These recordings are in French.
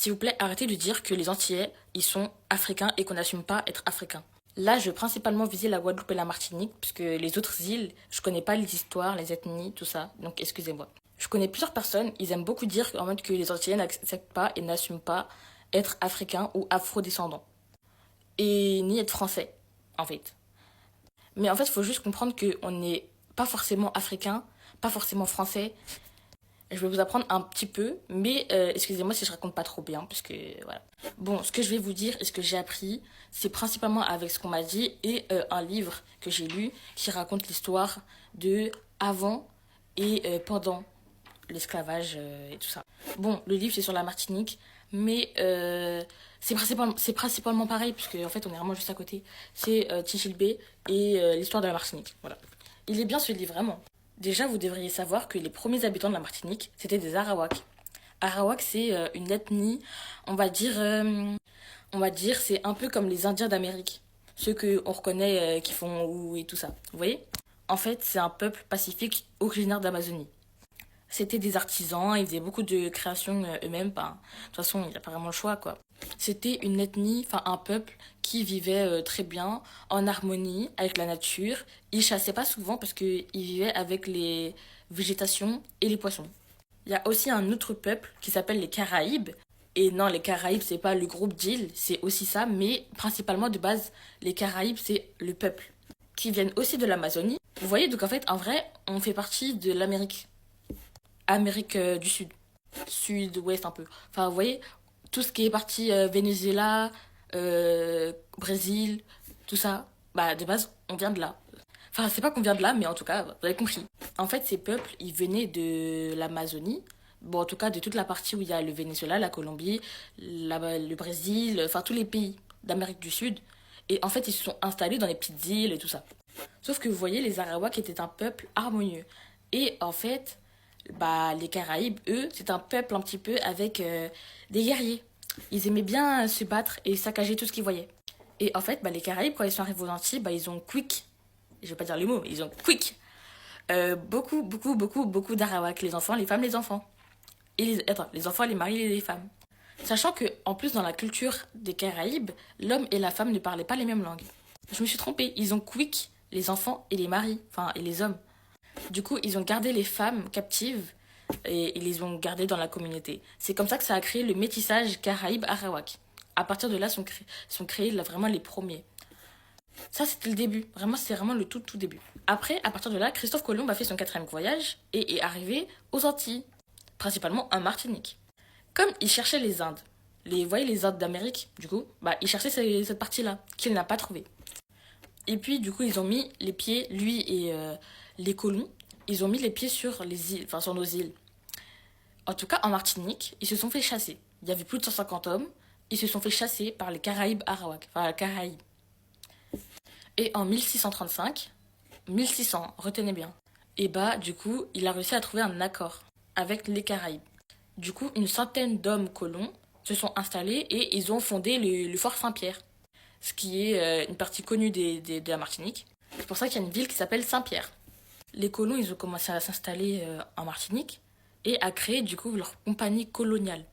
S'il vous plaît, arrêtez de dire que les Antillais, ils sont africains et qu'on n'assume pas être africain. Là, je vais principalement viser la Guadeloupe et la Martinique, puisque les autres îles, je connais pas les histoires, les ethnies, tout ça, donc excusez-moi. Je connais plusieurs personnes, ils aiment beaucoup dire en mode que les Antillais n'acceptent pas et n'assument pas être africains ou afro-descendants. Et ni être français, en fait. Mais en fait, il faut juste comprendre qu'on n'est pas forcément africain, pas forcément français. Je vais vous apprendre un petit peu, mais excusez-moi si je raconte pas trop bien, parce que voilà. Bon, ce que je vais vous dire et ce que j'ai appris, c'est principalement avec ce qu'on m'a dit et un livre que j'ai lu qui raconte l'histoire de avant et pendant l'esclavage et tout ça. Bon, le livre c'est sur la Martinique, mais c'est principalement pareil, puisque en fait on est vraiment juste à côté. C'est Tichilbé et l'histoire de la Martinique. Voilà. Il est bien ce livre, vraiment. Déjà, vous devriez savoir que les premiers habitants de la Martinique, c'était des Arawaks. Arawak, c'est une ethnie, on va dire, c'est un peu comme les Indiens d'Amérique. Ceux qu'on reconnaît qui font ou et tout ça. Vous voyez? En fait, c'est un peuple pacifique originaire d'Amazonie. C'était des artisans, ils faisaient beaucoup de créations eux-mêmes. De toute façon, il n'y a pas vraiment le choix, quoi. C'était une ethnie, enfin un peuple qui vivait très bien, en harmonie avec la nature. Ils chassaient pas souvent parce qu'ils vivaient avec les végétations et les poissons. Il y a aussi un autre peuple qui s'appelle les Caraïbes. Et non, les Caraïbes, c'est pas le groupe d'îles, c'est aussi ça, mais principalement de base, les Caraïbes, c'est le peuple, qui viennent aussi de l'Amazonie. Vous voyez, donc en fait, en vrai, on fait partie de Amérique du Sud, Sud-Ouest un peu. Enfin, vous voyez, tout ce qui est parti Venezuela, Brésil, tout ça, bah de base, on vient de là. Enfin, c'est pas qu'on vient de là, mais en tout cas, vous avez compris. En fait, ces peuples, ils venaient de l'Amazonie. Bon, en tout cas, de toute la partie où il y a le Venezuela, la Colombie, le Brésil, enfin tous les pays d'Amérique du Sud. Et en fait, ils se sont installés dans les petites îles et tout ça. Sauf que vous voyez, les Arawaks étaient un peuple harmonieux. Et en fait, bah, les Caraïbes, eux, c'est un peuple un petit peu avec des guerriers. Ils aimaient bien se battre et saccager tout ce qu'ils voyaient. Et en fait, bah, les Caraïbes, quand ils sont arrivés aux Antilles, bah, ils ont quick, je vais pas dire le mot, mais ils ont quick, beaucoup d'Arawaks, les enfants, les femmes, les enfants. Attends, les enfants, les maris et les femmes. Sachant que, en plus, dans la culture des Caraïbes, l'homme et la femme ne parlaient pas les mêmes langues. Je me suis trompée, ils ont quick les enfants et les maris, enfin, et les hommes. Du coup, ils ont gardé les femmes captives et ils les ont gardées dans la communauté. C'est comme ça que ça a créé le métissage Caraïbe-Arawak. À partir de là, sont créés là, vraiment les premiers. Ça, c'était le début. Vraiment, c'est vraiment le tout début. Après, à partir de là, Christophe Colomb a fait son quatrième voyage et est arrivé aux Antilles, principalement en Martinique. Comme il cherchait les Indes, voyez, les Indes d'Amérique, du coup, bah, il cherchait cette partie-là, qu'il n'a pas trouvée. Et puis, du coup, ils ont mis les pieds, lui et les colons, ils ont mis les pieds sur les îles, enfin sur nos îles. En tout cas, en Martinique, ils se sont fait chasser. Il y avait plus de 150 hommes, ils se sont fait chasser par les Caraïbes Arawak, enfin les Caraïbes. Et en 1635, 1600, retenez bien, et bah, du coup, il a réussi à trouver un accord avec les Caraïbes. Du coup, une centaine d'hommes colons se sont installés et ils ont fondé le fort Saint-Pierre, ce qui est une partie connue de la Martinique. C'est pour ça qu'il y a une ville qui s'appelle Saint-Pierre. Les colons, ils ont commencé à s'installer en Martinique et à créer du coup leur compagnie coloniale.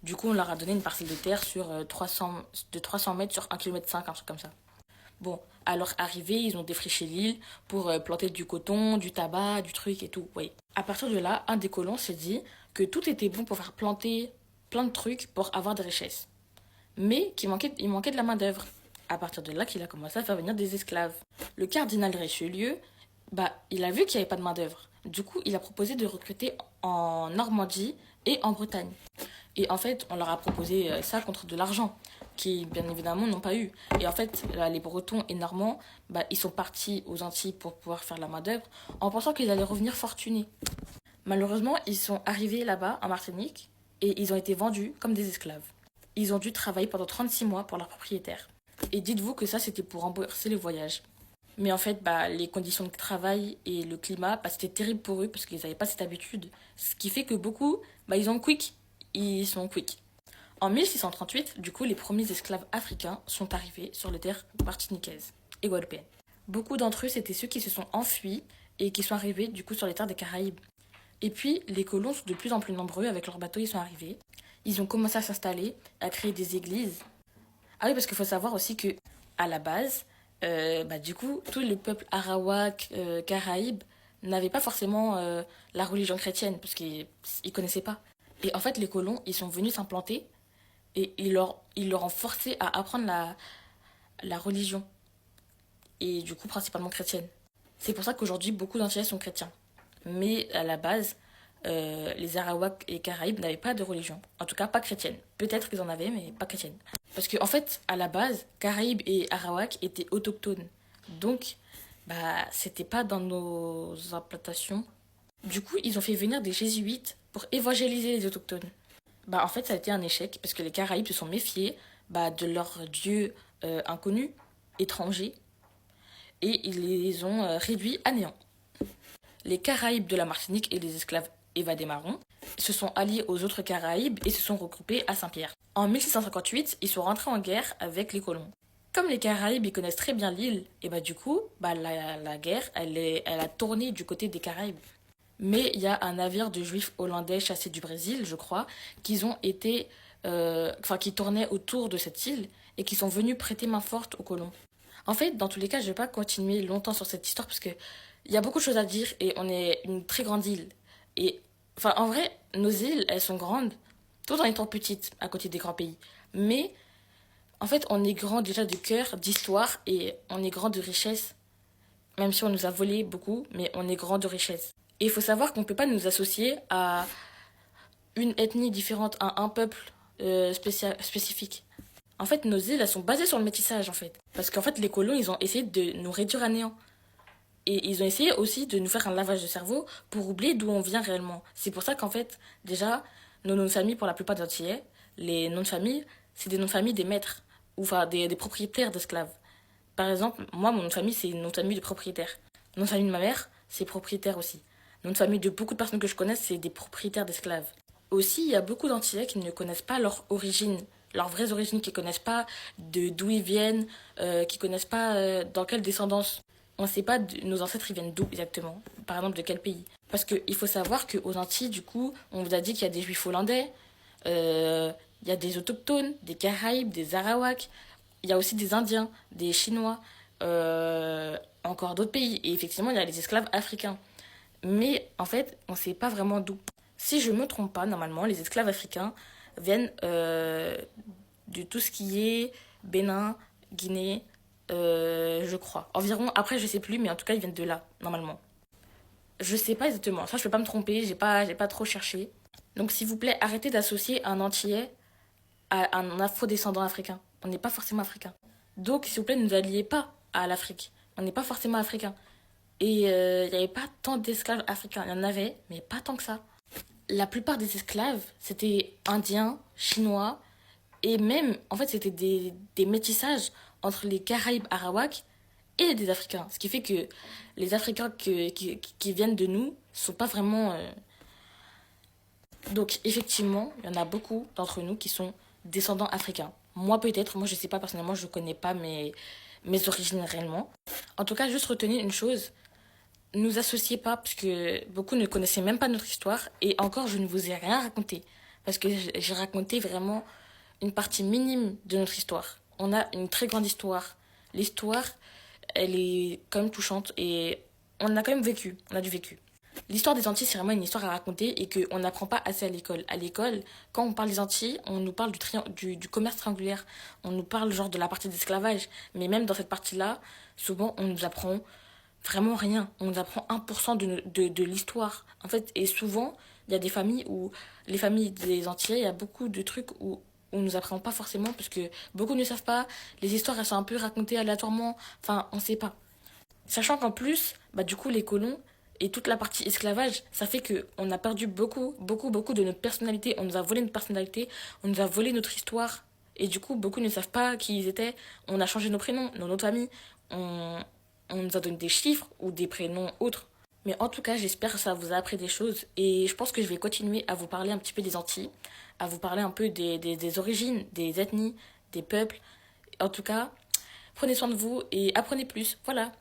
Du coup, on leur a donné une parcelle de terre sur 300 mètres sur 1,5 km, un truc comme ça. Bon, à leur arrivée, ils ont défriché l'île pour planter du coton, du tabac, du truc et tout, oui. À partir de là, un des colons s'est dit que tout était bon pour faire planter plein de trucs pour avoir des richesses. Mais il manquait de la main-d'œuvre. À partir de là qu'il a commencé à faire venir des esclaves. Le cardinal Richelieu, bah, il a vu qu'il n'y avait pas de main-d'œuvre. Du coup, il a proposé de recruter en Normandie et en Bretagne. Et en fait, on leur a proposé ça contre de l'argent, qui bien évidemment n'ont pas eu. Et en fait, là, les Bretons et Normands, bah, ils sont partis aux Antilles pour pouvoir faire la main-d'œuvre en pensant qu'ils allaient revenir fortunés. Malheureusement, ils sont arrivés là-bas, en Martinique, et ils ont été vendus comme des esclaves. Ils ont dû travailler pendant 36 mois pour leur propriétaire. Et dites-vous que ça, c'était pour rembourser le voyage. Mais en fait, bah, les conditions de travail et le climat, bah, c'était terrible pour eux parce qu'ils n'avaient pas cette habitude. Ce qui fait que beaucoup, bah, ils sont quick. En 1638, du coup, les premiers esclaves africains sont arrivés sur les terres martiniquaises et guadeloupéennes. Beaucoup d'entre eux, c'était ceux qui se sont enfuis et qui sont arrivés, du coup, sur les terres des Caraïbes. Et puis, les colons sont de plus en plus nombreux avec leurs bateaux, ils sont arrivés. ils ont commencé à s'installer, à créer des églises. Ah oui, parce qu'il faut savoir aussi que à la base, du coup, tous les peuples arawak, caraïbes, n'avaient pas forcément la religion chrétienne, parce qu'ils ne connaissaient pas. Et en fait, les colons, ils sont venus s'implanter et ils leur ont forcé à apprendre la religion, et du coup, principalement chrétienne. C'est pour ça qu'aujourd'hui, beaucoup d'Antillais sont chrétiens. Mais à la base, les Arawaks et Caraïbes n'avaient pas de religion. En tout cas, pas chrétienne. Peut-être qu'ils en avaient, mais pas chrétienne. Parce qu'en fait, à la base, Caraïbes et Arawaks étaient autochtones. Donc, c'était pas dans nos implantations. Du coup, ils ont fait venir des jésuites pour évangéliser les autochtones. En fait, ça a été un échec parce que les Caraïbes se sont méfiés de leurs dieux inconnus, étrangers, et ils les ont réduits à néant. Les Caraïbes de la Martinique et les esclaves évadés marrons se sont alliés aux autres Caraïbes et se sont regroupés à Saint-Pierre. En 1658, ils sont rentrés en guerre avec les colons. Comme les Caraïbes ils connaissent très bien l'île, et du coup, la guerre, elle a tourné du côté des Caraïbes. Mais il y a un navire de juifs hollandais chassés du Brésil, je crois, qui tournaient autour de cette île et qui sont venus prêter main forte aux colons. En fait, dans tous les cas, je ne vais pas continuer longtemps sur cette histoire parce que il y a beaucoup de choses à dire et on est une très grande île. Et en vrai, nos îles, elles sont grandes, tout en étant petites à côté des grands pays. Mais en fait, on est grand déjà de cœur, d'histoire et on est grand de richesse. Même si on nous a volé beaucoup, mais on est grand de richesse. Et il faut savoir qu'on ne peut pas nous associer à une ethnie différente, à un peuple spécifique. En fait, nos îles, elles sont basées sur le métissage, en fait. Parce qu'en fait, les colons, ils ont essayé de nous réduire à néant. Et ils ont essayé aussi de nous faire un lavage de cerveau pour oublier d'où on vient réellement. C'est pour ça qu'en fait, déjà, nos noms de famille, pour la plupart des Antillais, les noms de famille, c'est des noms de famille des maîtres, ou des propriétaires d'esclaves. Par exemple, moi, mon nom de famille, c'est le nom de famille de propriétaire. Le nom de famille de ma mère, c'est propriétaire aussi. Le nom de famille de beaucoup de personnes que je connais, c'est des propriétaires d'esclaves. Aussi, il y a beaucoup d'Antillais qui ne connaissent pas leur origine, leurs vraies origines, qui ne connaissent pas d'où ils viennent, qui ne connaissent pas dans quelle descendance. On ne sait pas nos ancêtres ils viennent d'où exactement, par exemple de quel pays. Parce qu'il faut savoir qu'aux Antilles, du coup, on vous a dit qu'il y a des juifs hollandais, il y a des autochtones, des Caraïbes, des Arawaks, il y a aussi des Indiens, des Chinois, encore d'autres pays. Et effectivement, il y a les esclaves africains. Mais en fait, on ne sait pas vraiment d'où. Si je ne me trompe pas, normalement, les esclaves africains viennent de tout ce qui est Bénin, Guinée, je crois. Environ, après, je sais plus, mais en tout cas, ils viennent de là, normalement. Je sais pas exactement. Ça, je peux pas me tromper, j'ai pas trop cherché. Donc, s'il vous plaît, arrêtez d'associer un Antillais à un afro-descendant africain. On n'est pas forcément africain. Donc, s'il vous plaît, ne nous alliez pas à l'Afrique. On n'est pas forcément africain. Et il n'y avait pas tant d'esclaves africains. Il y en avait, mais pas tant que ça. La plupart des esclaves, c'était indiens, chinois, et même, en fait, c'était des métissages entre les Caraïbes arawaks et des Africains. Ce qui fait que les Africains qui viennent de nous sont pas vraiment... Donc, effectivement, il y en a beaucoup d'entre nous qui sont descendants africains. Moi, peut-être, moi, je sais pas, personnellement, je connais pas mes origines réellement. En tout cas, juste retenez une chose, nous associez pas, parce que beaucoup ne connaissaient même pas notre histoire, et encore, je ne vous ai rien raconté, parce que j'ai raconté vraiment une partie minime de notre histoire. On a une très grande histoire. L'histoire, elle est quand même touchante, et on a quand même vécu, on a du vécu. L'histoire des Antilles, c'est vraiment une histoire à raconter et qu'on n'apprend pas assez à l'école. À l'école, quand on parle des Antilles, on nous parle du commerce triangulaire, on nous parle genre de la partie d'esclavage, mais même dans cette partie-là, souvent on nous apprend vraiment rien. On nous apprend 1% de l'histoire. En fait, et souvent, il y a des familles où, les familles des Antillais, il y a beaucoup de trucs où on nous apprend pas forcément parce que beaucoup ne savent pas, les histoires elles sont un peu racontées aléatoirement, enfin on sait pas. Sachant qu'en plus, du coup les colons et toute la partie esclavage, ça fait que on a perdu beaucoup, beaucoup, beaucoup de notre personnalité. On nous a volé notre personnalité, on nous a volé notre histoire. Et du coup, beaucoup ne savent pas qui ils étaient. On a changé nos prénoms, nos noms de famille. On nous a donné des chiffres ou des prénoms autres. Mais en tout cas, j'espère que ça vous a appris des choses. Et je pense que je vais continuer à vous parler un petit peu des Antilles, à vous parler un peu des origines, des ethnies, des peuples. En tout cas, prenez soin de vous et apprenez plus. Voilà.